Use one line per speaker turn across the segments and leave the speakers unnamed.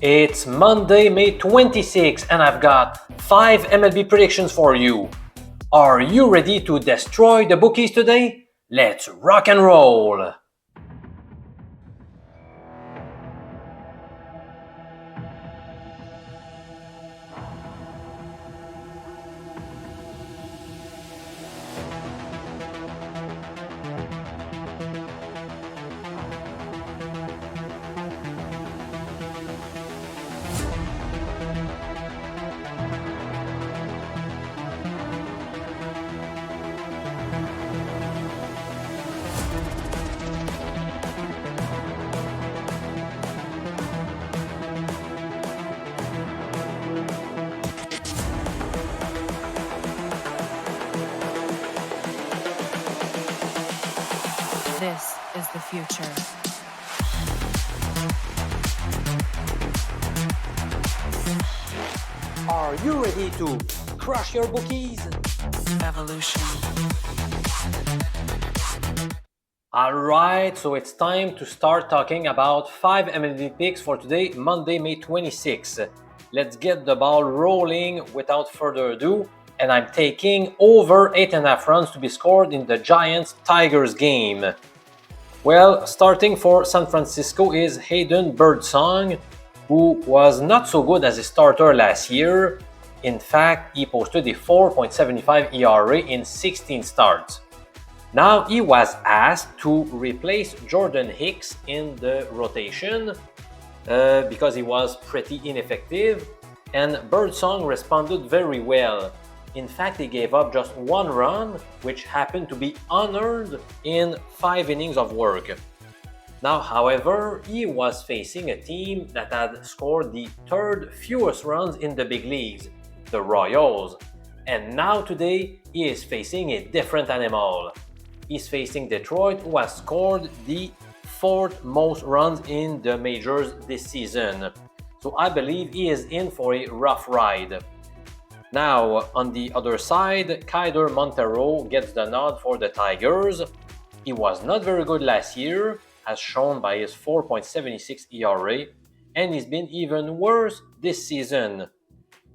It's Monday, May 26, and I've got 5 MLB predictions for you. Are you ready to destroy the bookies today? Let's rock and roll!
This is the future.
Are you ready to crush your bookies?
Evolution.
Alright, so it's time to start talking about 5 MLB picks for today, Monday, May 26. Let's get the ball rolling without further ado. And I'm taking over 8.5 runs to be scored in the Giants-Tigers game. Well, starting for San Francisco is Hayden Birdsong, who was not so good as a starter last year. In fact, he posted a 4.75 ERA in 16 starts. Now he was asked to replace Jordan Hicks in the rotation because he was pretty ineffective, and Birdsong responded very well. In fact, he gave up just 1 run, which happened to be unearned in 5 innings of work. Now, however, he was facing a team that had scored the 3rd fewest runs in the big leagues, the Royals. And now today, he is facing a different animal. He's facing Detroit, who has scored the 4th most runs in the majors this season. So I believe he is in for a rough ride. Now, on the other side, Kaider Montero gets the nod for the Tigers. He was not very good last year, as shown by his 4.76 ERA, and he's been even worse this season.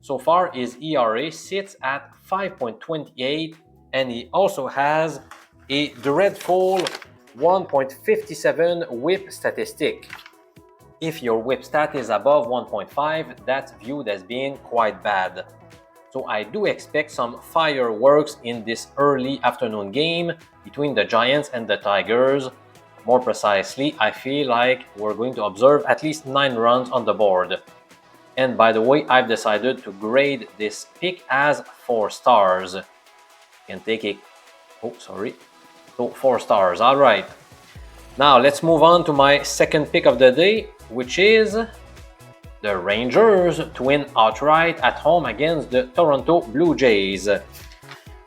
So far, his ERA sits at 5.28, and he also has a dreadful 1.57 whip statistic. If your whip stat is above 1.5, that's viewed as being quite bad. So I do expect some fireworks in this early afternoon game between the Giants and the Tigers. More precisely, I feel like we're going to observe at least 9 runs on the board. And by the way, I've decided to grade this pick as 4 stars. You can take a... So 4 stars, alright. Now let's move on to my second pick of the day, which is the Rangers to win outright at home against the Toronto Blue Jays.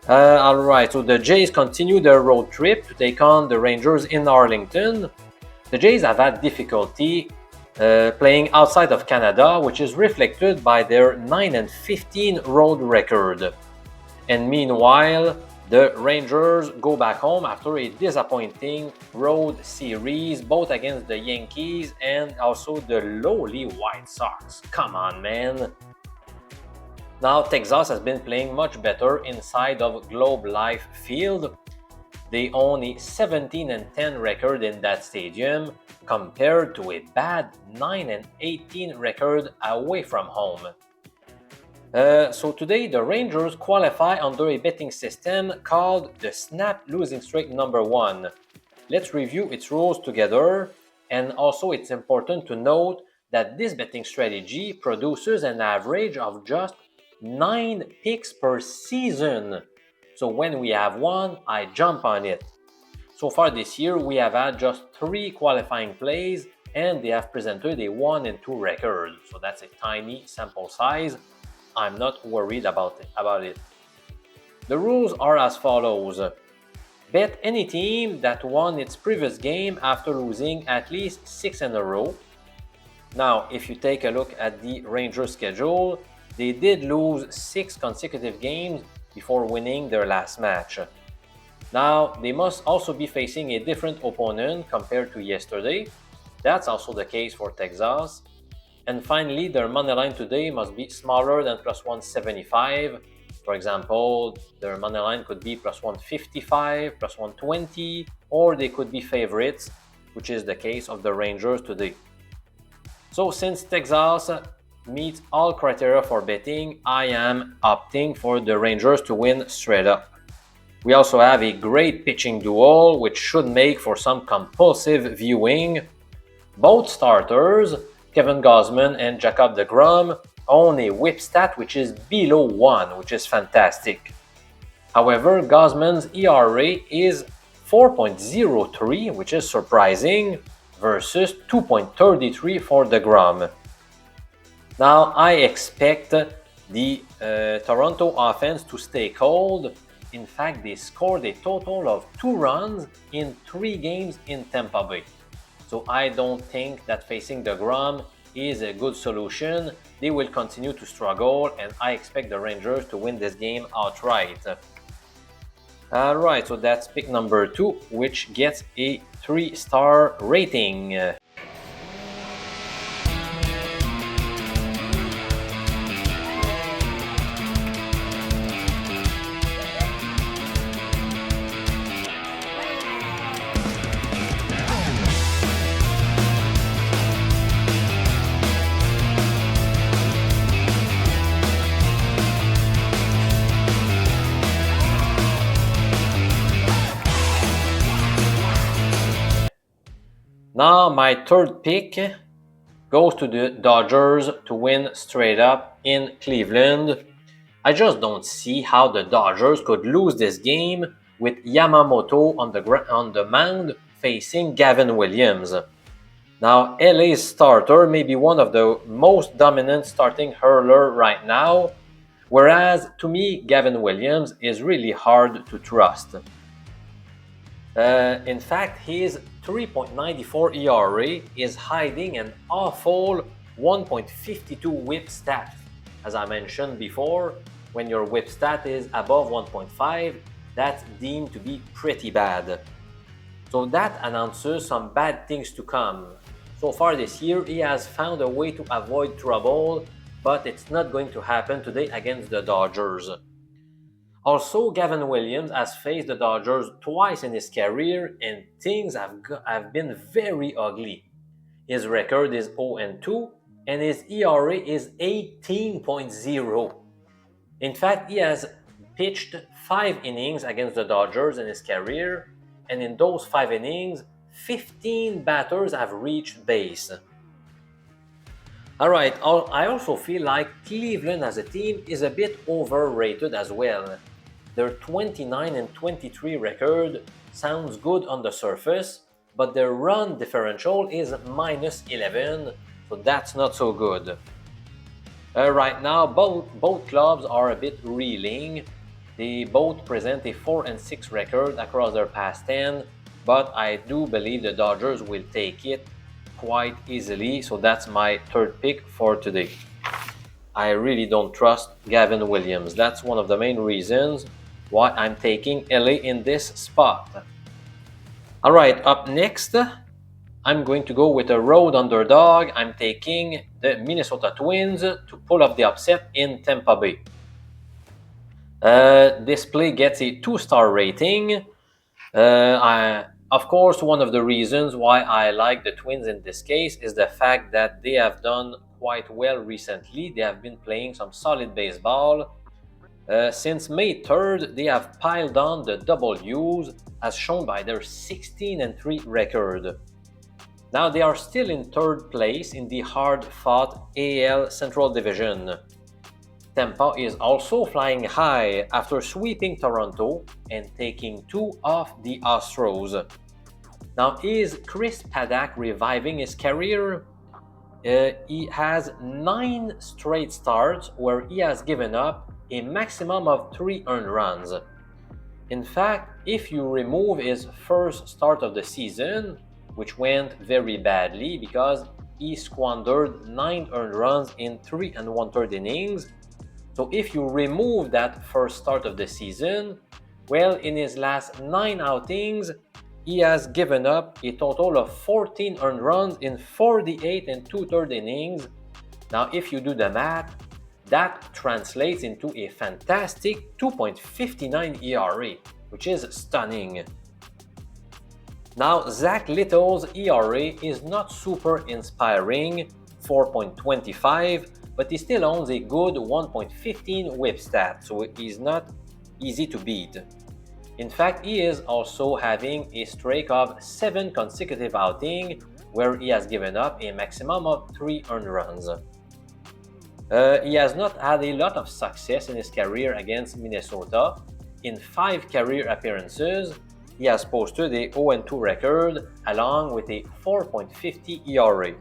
Alright, so the Jays continue their road trip to take on the Rangers in Arlington. The Jays have had difficulty playing outside of Canada, which is reflected by their 9-15 road record. And meanwhile, the Rangers go back home after a disappointing road series, both against the Yankees and also the lowly White Sox. Come on, man. Now, Texas has been playing much better inside of Globe Life Field. They own a 17-10 record in that stadium compared to a bad 9-18 record away from home. So today, the Rangers qualify under a betting system called the Snap Losing Streak number 1. Let's review its rules together, and also it's important to note that this betting strategy produces an average of just 9 picks per season. So when we have one, I jump on it. So far this year, we have had just 3 qualifying plays, and they have presented a 1-2 record. So that's a tiny sample size. I'm not worried about it. The rules are as follows. Bet any team that won its previous game after losing at least 6 in a row. Now, if you take a look at the Rangers schedule, they did lose 6 consecutive games before winning their last match. Now, they must also be facing a different opponent compared to yesterday. That's also the case for Texas. And finally, their money line today must be smaller than plus 175. For example, their money line could be plus 155, plus 120, or they could be favorites, which is the case of the Rangers today. So since Texas meets all criteria for betting, I am opting for the Rangers to win straight up. We also have a great pitching duel, which should make for some compulsive viewing. Both starters, Kevin Gausman and Jacob deGrom, own a whip stat which is below 1, which is fantastic. However, Gausman's ERA is 4.03, which is surprising, versus 2.33 for deGrom. Now, I expect the Toronto offense to stay cold. In fact, they scored a total of 2 runs in 3 games in Tampa Bay. So I don't think that facing deGrom is a good solution. They will continue to struggle, and I expect the Rangers to win this game outright. Alright, so that's pick number 2, which gets a 3-star rating. Now my third pick goes to the Dodgers to win straight up in Cleveland. I just don't see how the Dodgers could lose this game with Yamamoto on the mound facing Gavin Williams. Now, LA's starter may be one of the most dominant starting hurler right now, whereas to me, Gavin Williams is really hard to trust. In fact, his 3.94 ERA is hiding an awful 1.52 whip stat. As I mentioned before, when your whip stat is above 1.5, that's deemed to be pretty bad. So that announces some bad things to come. So far this year, he has found a way to avoid trouble, but it's not going to happen today against the Dodgers. Also, Gavin Williams has faced the Dodgers twice in his career, and things have been very ugly. His record is 0-2, and his ERA is 18.0. In fact, he has pitched 5 innings against the Dodgers in his career, and in those 5 innings, 15 batters have reached base. Alright, I also feel like Cleveland as a team is a bit overrated as well. Their 29-23 record sounds good on the surface, but their run differential is minus 11, so that's not so good. Right now, both clubs are a bit reeling. They both present a 4-6 record across their past 10, but I do believe the Dodgers will take it quite easily, so that's my third pick for today. I really don't trust Gavin Williams. That's one of the main reasons why I'm taking LA in this spot. Alright, up next, I'm going to go with a road underdog. I'm taking the Minnesota Twins to pull off the upset in Tampa Bay. This play gets a 2-star rating. Of course, one of the reasons why I like the Twins in this case is the fact that they have done quite well recently. They have been playing some solid baseball. Since May 3rd, they have piled on the W's as shown by their 16-3 record. Now they are still in 3rd place in the hard-fought AL Central Division. Tampa is also flying high after sweeping Toronto and taking 2 off the Astros. Now, is Chris Paddack reviving his career? He has 9 straight starts where he has given up a maximum of 3 earned runs. In fact, if you remove his first start of the season, which went very badly because he squandered 9 earned runs in 3 1/3 innings, so if you remove that first start of the season, well, in his last 9 outings, he has given up a total of 14 earned runs in 48 2/3 innings, Now, if you do the math, that translates into a fantastic 2.59 ERA, which is stunning. Now, Zach Little's ERA is not super inspiring, 4.25, but he still owns a good 1.15 whip stat, so he's not easy to beat. In fact, he is also having a streak of 7 consecutive outings where he has given up a maximum of 3 earned runs. He has not had a lot of success in his career against Minnesota. In 5 career appearances, he has posted a 0-2 record along with a 4.50 ERA.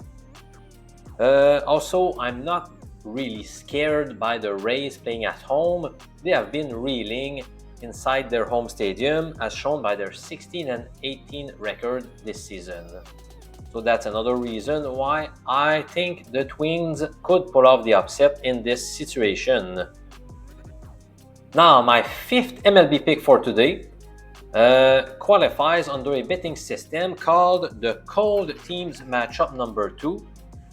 Also, I'm not really scared by the Rays playing at home. They have been reeling inside their home stadium as shown by their 16-18 record this season. So that's another reason why I think the Twins could pull off the upset in this situation. Now, my 5th MLB pick for today qualifies under a betting system called the Cold Teams Matchup number 2,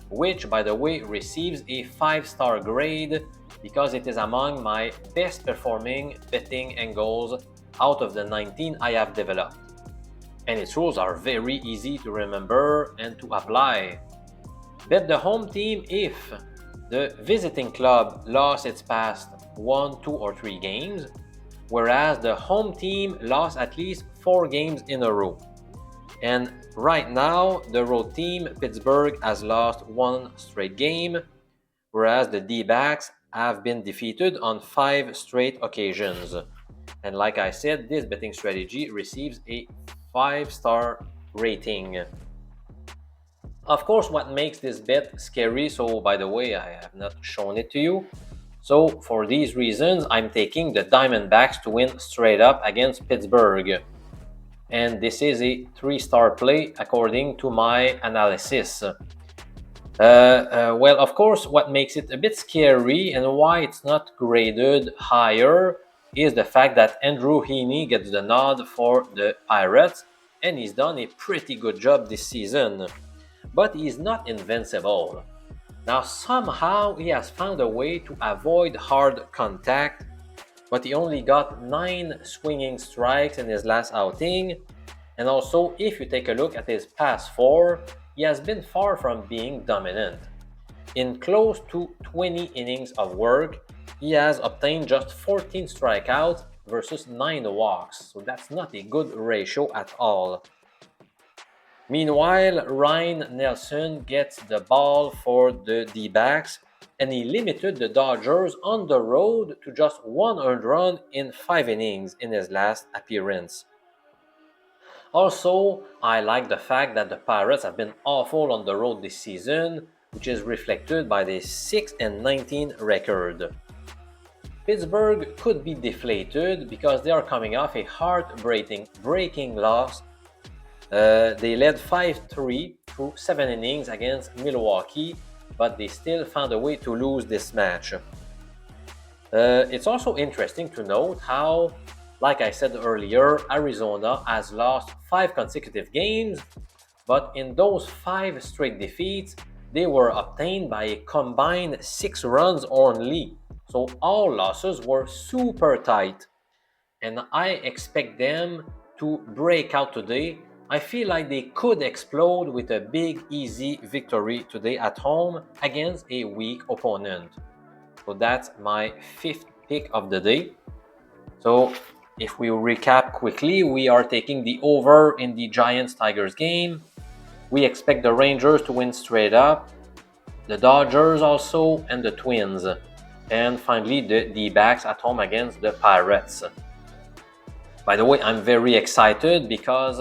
which, by the way, receives a 5-star grade because it is among my best performing betting angles out of the 19 I have developed. And its rules are very easy to remember and to apply. Bet the home team if the visiting club lost its past 1, 2, or 3 games, whereas the home team lost at least 4 games in a row. And right now, the road team, Pittsburgh, has lost 1 straight game, whereas the D-backs have been defeated on 5 straight occasions. And like I said, this betting strategy receives a 5-star rating. Of course, what makes this bet scary, so by the way, I have not shown it to you. So for these reasons, I'm taking the Diamondbacks to win straight up against Pittsburgh. And this is a 3-star play according to my analysis. Well, of course, what makes it a bit scary and why it's not graded higher is the fact that Andrew Heaney gets the nod for the Pirates, and he's done a pretty good job this season. But he's not invincible. Now, somehow he has found a way to avoid hard contact, but he only got 9 swinging strikes in his last outing. And also, if you take a look at his past 4, he has been far from being dominant. In close to 20 innings of work, he has obtained just 14 strikeouts versus 9 walks, so that's not a good ratio at all. Meanwhile, Ryan Nelson gets the ball for the D-backs, and he limited the Dodgers on the road to just 1 earned run in 5 innings in his last appearance. Also, I like the fact that the Pirates have been awful on the road this season, which is reflected by the 6-19 record. Pittsburgh could be deflated because they are coming off a heart-breaking loss. They led 5-3 through 7 innings against Milwaukee, but they still found a way to lose this match. It's also interesting to note how, like I said earlier, Arizona has lost 5 consecutive games, but in those 5 straight defeats, they were obtained by a combined 6 runs only. So all losses were super tight, and I expect them to break out today. I feel like they could explode with a big, easy victory today at home against a weak opponent. So that's my 5th pick of the day. So if we recap quickly, we are taking the over in the Giants-Tigers game. We expect the Rangers to win straight up, the Dodgers also, and the Twins. And finally, the D-backs at home against the Pirates. By the way, I'm very excited because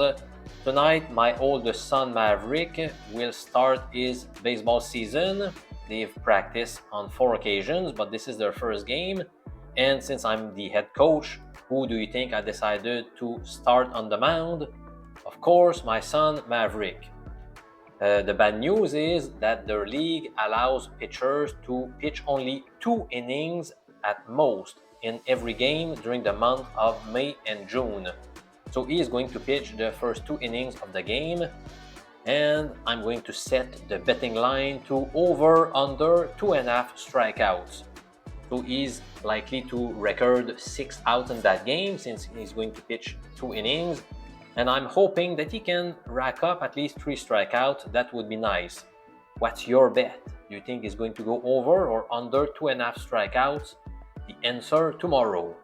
tonight my oldest son Maverick will start his baseball season. They've practiced on 4 occasions, but this is their first game. And since I'm the head coach, who do you think I decided to start on the mound? Of course, my son Maverick. The bad news is that their league allows pitchers to pitch only 2 innings at most in every game during the month of May and June. So he is going to pitch the first 2 innings of the game. and I'm going to set the betting line to over under 2.5 strikeouts. So he's likely to record 6 outs in that game since he's going to pitch 2 innings. And I'm hoping that he can rack up at least 3 strikeouts. That would be nice. What's your bet? Do you think he's going to go over or under 2.5 strikeouts? The answer tomorrow.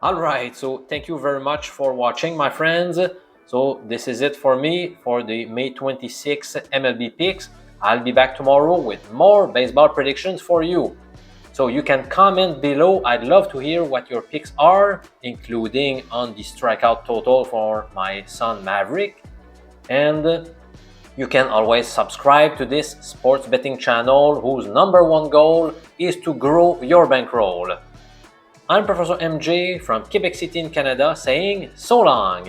Alright, so thank you very much for watching, my friends. So this is it for me for the May 26 MLB picks. I'll be back tomorrow with more baseball predictions for you. So you can comment below. I'd love to hear what your picks are, including on the strikeout total for my son Maverick. And you can always subscribe to this sports betting channel whose #1 goal is to grow your bankroll. I'm Professor MJ from Quebec City in Canada saying so long.